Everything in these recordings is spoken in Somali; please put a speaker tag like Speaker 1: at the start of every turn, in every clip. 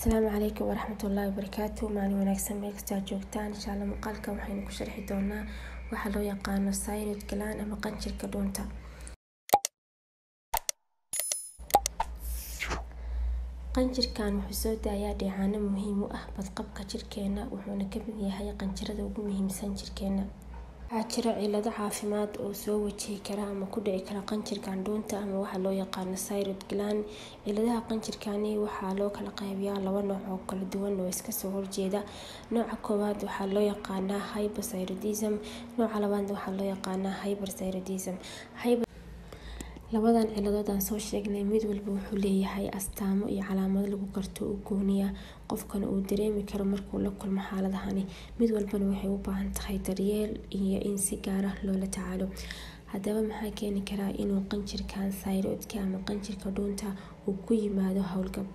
Speaker 1: السلام عليكم ورحمة الله وبركاته. معني wanaagsan meel kasta joogtaan insha Allah muuqaalka waxaynu ku sharxi doonaa waxa loo yaqaano thyroid gland ama qanjirka dhuunta. qanjirkan wuxuu soo daayaa dheecaano muhiim u ah badqabka jirkeena wuxuuna ka mid yahay qanjirada ugu muhiimsan jirkeena. waxaa jira cillado caafimaad oo soo wajihi kara ama ku dhici kara qanjirkan dhuunta ama waxa loo yaqaano thyroid gland. cilladaha qanjirkani waxaa loo kala qaybiyaa laba nooc oo kala duwan oo iska soo horjeeda. nooca koowaad waxaa loo yaqaanaa hypothyroidism, nooca labaad waxaa loo yaqaanaa hyperthyroidism. labadan cilladood aan soo sheegnay mid walba wuxuu leeyahay astaamo iyo calaamado lagu garto oo gooniya qofkana uu dareemi karo markuu la kulmo xaaladahani. mid walbana waxay u baahan tahay daryeel iyo in si gaar ah loola tacaalo. haddaba maxaa keeni karaa inuu qanjirkan thyroidka ama qanjirka dhuunta uu ku yimaado howlgab?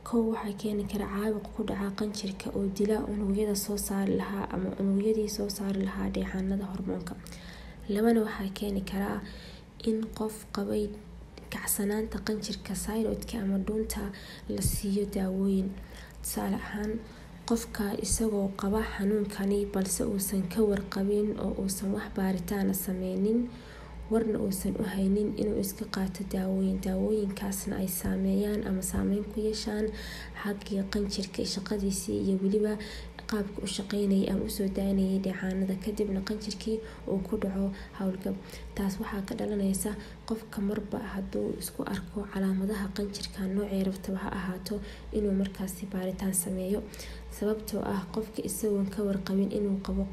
Speaker 1: kow, waxaa keeni kara caabuq ku dhaca qanjirka oo dila unugyada soo saari lahaa ama unugyadii soo saari lahaa dheecaanada hormoonka. labana waxaa keeni karaa in qof qabay kacsanaanta qanjirka thyroidka ama dhuunta la siiyo daawooyin. tusaale ahaan, qofka isagoo qaba xanuunkani balse uusan ka warqabin oo uusan wax baaritaana sameynin warna uusan u haynin inuu iska qaato daawooyinkaasna ay saameeyaan ama saameyn ku yeeshaan xaggii qanjirka shaqadiisii iyo weliba qaabka u shaqeynayay ama usoo daanayay dheecaanada, kadibna qanjirkii uu ku dhaco howlgab. taas waxaa ka dhalanaysa qofka marba hadduu isku arko calaamadaha qanjirkan noocay rabtaba ha ahaato inuu markaasi baaritaan sameeyo, sababtoo ah qofka isagoon ka warqabin inuu qabo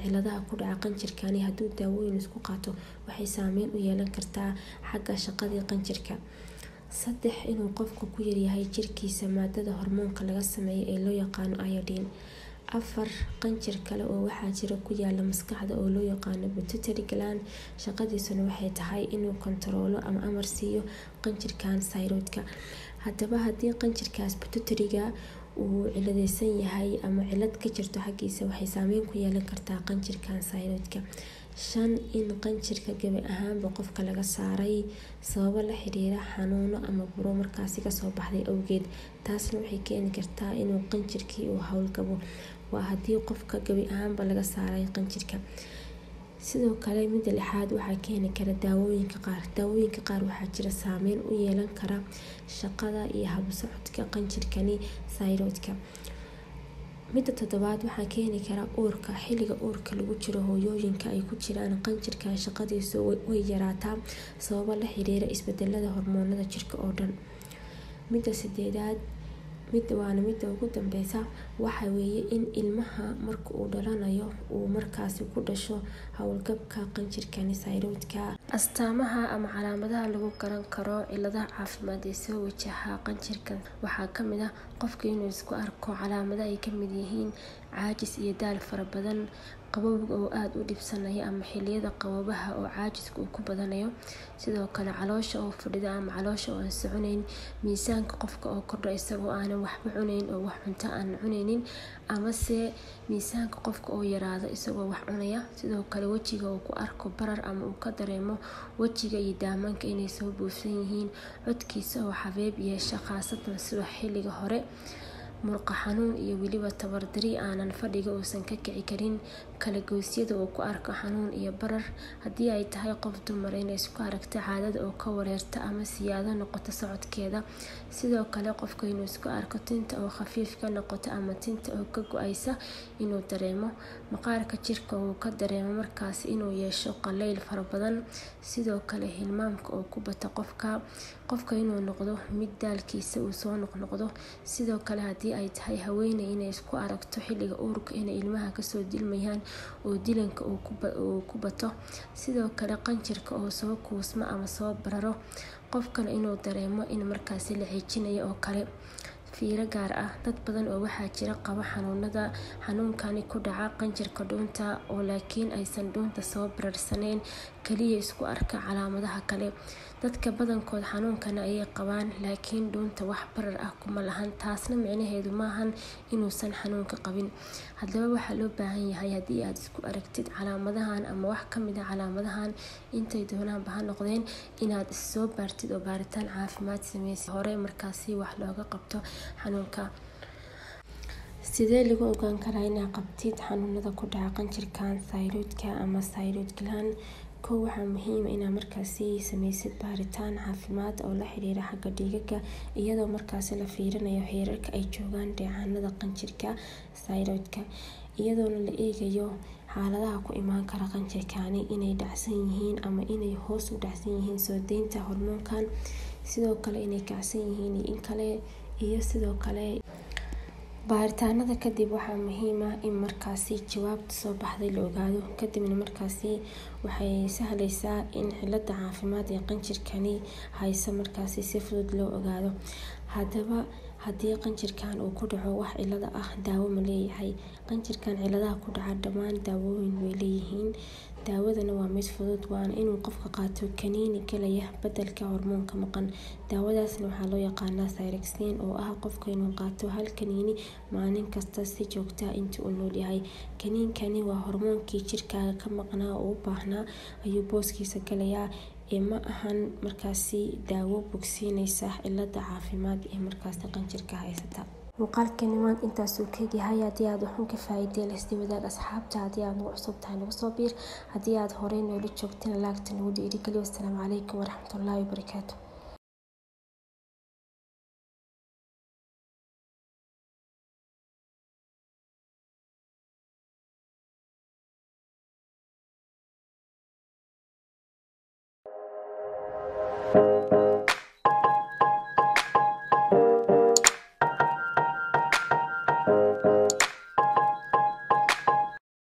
Speaker 1: cilladaha ku dhaca qanjirkani hadduu daawooyin isku qaato waxay saameyn u yeelan kartaa xagga shaqadii qanjirka. 3, inuu qofku ku yaryahay jirkiisa maadada hormoonka laga sameeyo ee loo yaqaano iodine. 4, qanjir kale oo waxaa jira ku yaala maskaxda oo loo yaqaano pituitary gland, shaqadiisuna waxay tahay inuu kontaroolo ama amar siiyo qanjirkan thyroidka. haddaba haddii qanjirkaas pituitary-ga uu cilladeysan yahay ama cillad ka jirto xaggiisa waxay saameyn ku yeelan kartaa qanjirkan thyroidka. 5, in qanjirka gabi ahaanba qofka laga saaray sababo la xiriira xanuuno ama buro markaasi kasoo baxday awgeed, taasna waxay keeni kartaa inuu qanjirkii uu howlgabo. waa haddii qofka gabi ahaanba laga saaray qanjirka. sidoo kale midda 6 waxaa keeni kara daawooyinka qaar waxaa jira saameyn u yeelan kara shaqada iyo habsocodka qanjirkani thyroidka. midda 7 waxaa keeni kara uurka. xilliga uurka lagu jiro hooyooyinka ay ku jiraan qanjirkan shaqadiisu way yaraataa sababo la xiriira isbedelada hormoonada jirka oo dhan. midda 8 waana midda ugu dambeysa waxa weeye in ilmaha marka uu dhalanayo uu markaasi ku dhasho howlgabka qanjirkani thyroidka. astaamaha ama calaamadaha lagu garan karo cilladaha caafimaad ee soo wajaha qanjirkan waxaa kamid ah qofka inuu isku arko calaamado ay kamid yihiin caajis iyo daal fara badan, qabowga oo aada u dhibsanaya ama xilliyada qabobaha oo caajiska uu ku badanayo, sidoo kale caloosha oo fadhida ama caloosha oo aan soconeyn, miisaanka qofka oo kordho isagoo aanan waxba cuneyn oo wax cunto aan cuneynin, amase miisaanka qofka oo yaraado isagoo wax cunaya. sidoo kale wejiga uu ku arko barar ama uu ka dareemo wejiga iyo daamanka inay soo buufsan yihiin, codkiisa oo xabeeb yeesha khaasatan subax xilliga hore, murqa xanuun iyo weliba tabardari aanan fadhiga uusan ka kici karin, kala goosyada uu ku arko xanuun iyo barar. haddii ay tahay qof dumar inay isku aragto caadada oo ka wareerta ama siyaado noqoto socodkeeda. sidoo kale qofka inuu isku arko tinta oo khafiif ka noqoto ama tinta oo ka go-aysa, inuu dareemo maqaarka jirka uu ka dareemo markaasi inuu yeesho qallayl fara badan, sidoo kale hilmaamka oo ku bata qofka inuu noqdo mid daalkiisa uu soo noqnoqdo. sidoo kale haddii ay tahay haweeney inay isku aragto xilliga uurka inay ilmaha kasoo dilmayaan oo dilanka uu ku bato. sidoo kale qanjirka oo soo kuusma ama soo bararo, qofkana inuu dareemo in markaasi la xijinayo oo kale. fiiro gaar ah, dad badan oo waxaa jira qaba xanuunkani ku dhaca qanjirka dhuunta oo laakiin aysan dhuunta soo bararsaneyn, kaliya isku arka calaamadaha kale. Dadka badankood xanuunkan ayay qabaan laakiin dhuunta wax barar ah kuma lahan, taasna micnaheedu maahan inuusan xanuunka qabin. Haddaba waxaa loo baahan yahay haddii aad isku aragtid calaamadahan ama wax ka mid ah calaamadahan intay doonaanba ha noqdeen inaad is soo baartid oo baaritaan caafimaad samaysid hore markaasi wax looga qabto xanuunka. Sidee lagu ogaan karaa inaad qabtid xanuunada ku dhaca qanjirka thyroidka ama thyroid gland? Kow, waxaa muhiim ah inaad markaasi samaysid baaritaan caafimaad oo la xiriira xagga dhiigga iyadoo markaasi la fiirinayo heerarka ay joogaan dheecaanada qanjirka thyroidka, iyadoona la eegayo xaaladaha ku imaan kara qanjirkani inay dhacsan yihiin ama inay hoos u dhacsan yihiin soo deynta hormoonkan, sidoo kale inay kacsan yihiin in kale, iyo sidoo kale baaritaanada kadib waxaa muhiim ah in markaasi jawaabta soo baxday la ogaado. Kadibna markaasi waxay sahlaysaa in cilada caafimaad ee qanjirkani haysa markaasi si fudud loo ogaado. Haddaba haddii qanjirkan uu ku dhaco wax cilada ah, daawo ma leeyahay? Qanjirkan ciladaha ku dhaca dhammaan daawooyin way leeyihiin. Daawadana waa mid fudud, waana inuu qofka qaato kaniini galaya beddelka hormoonka maqan. Daawadaasna waxaa loo yaqaanaa thyroxine oo ah qofka inuu qaato hal kaniini maalin kasta si joogto ah inta uu nool yahay. Kaniinkani waa hormoonkii jirkaaga ka maqnaa oo u baahnaa ayuu booskiisa galayaa, ma ahan markaasi daawo bogsiinaysa cilada caafimaad ee markaasi qanjirka haysata. Muuqaalkani waan intaasuu ka yahay. Haddii aad waxun ka faa'iiday la wadaag asxaabta. Haddii aad nagu cusub tahay nagu soo biir. Haddii aad horey noola joogtana laagta nagu dhiirigeliyo. Assalaamu calaykum waraxmatullaahi wabarakaatuh.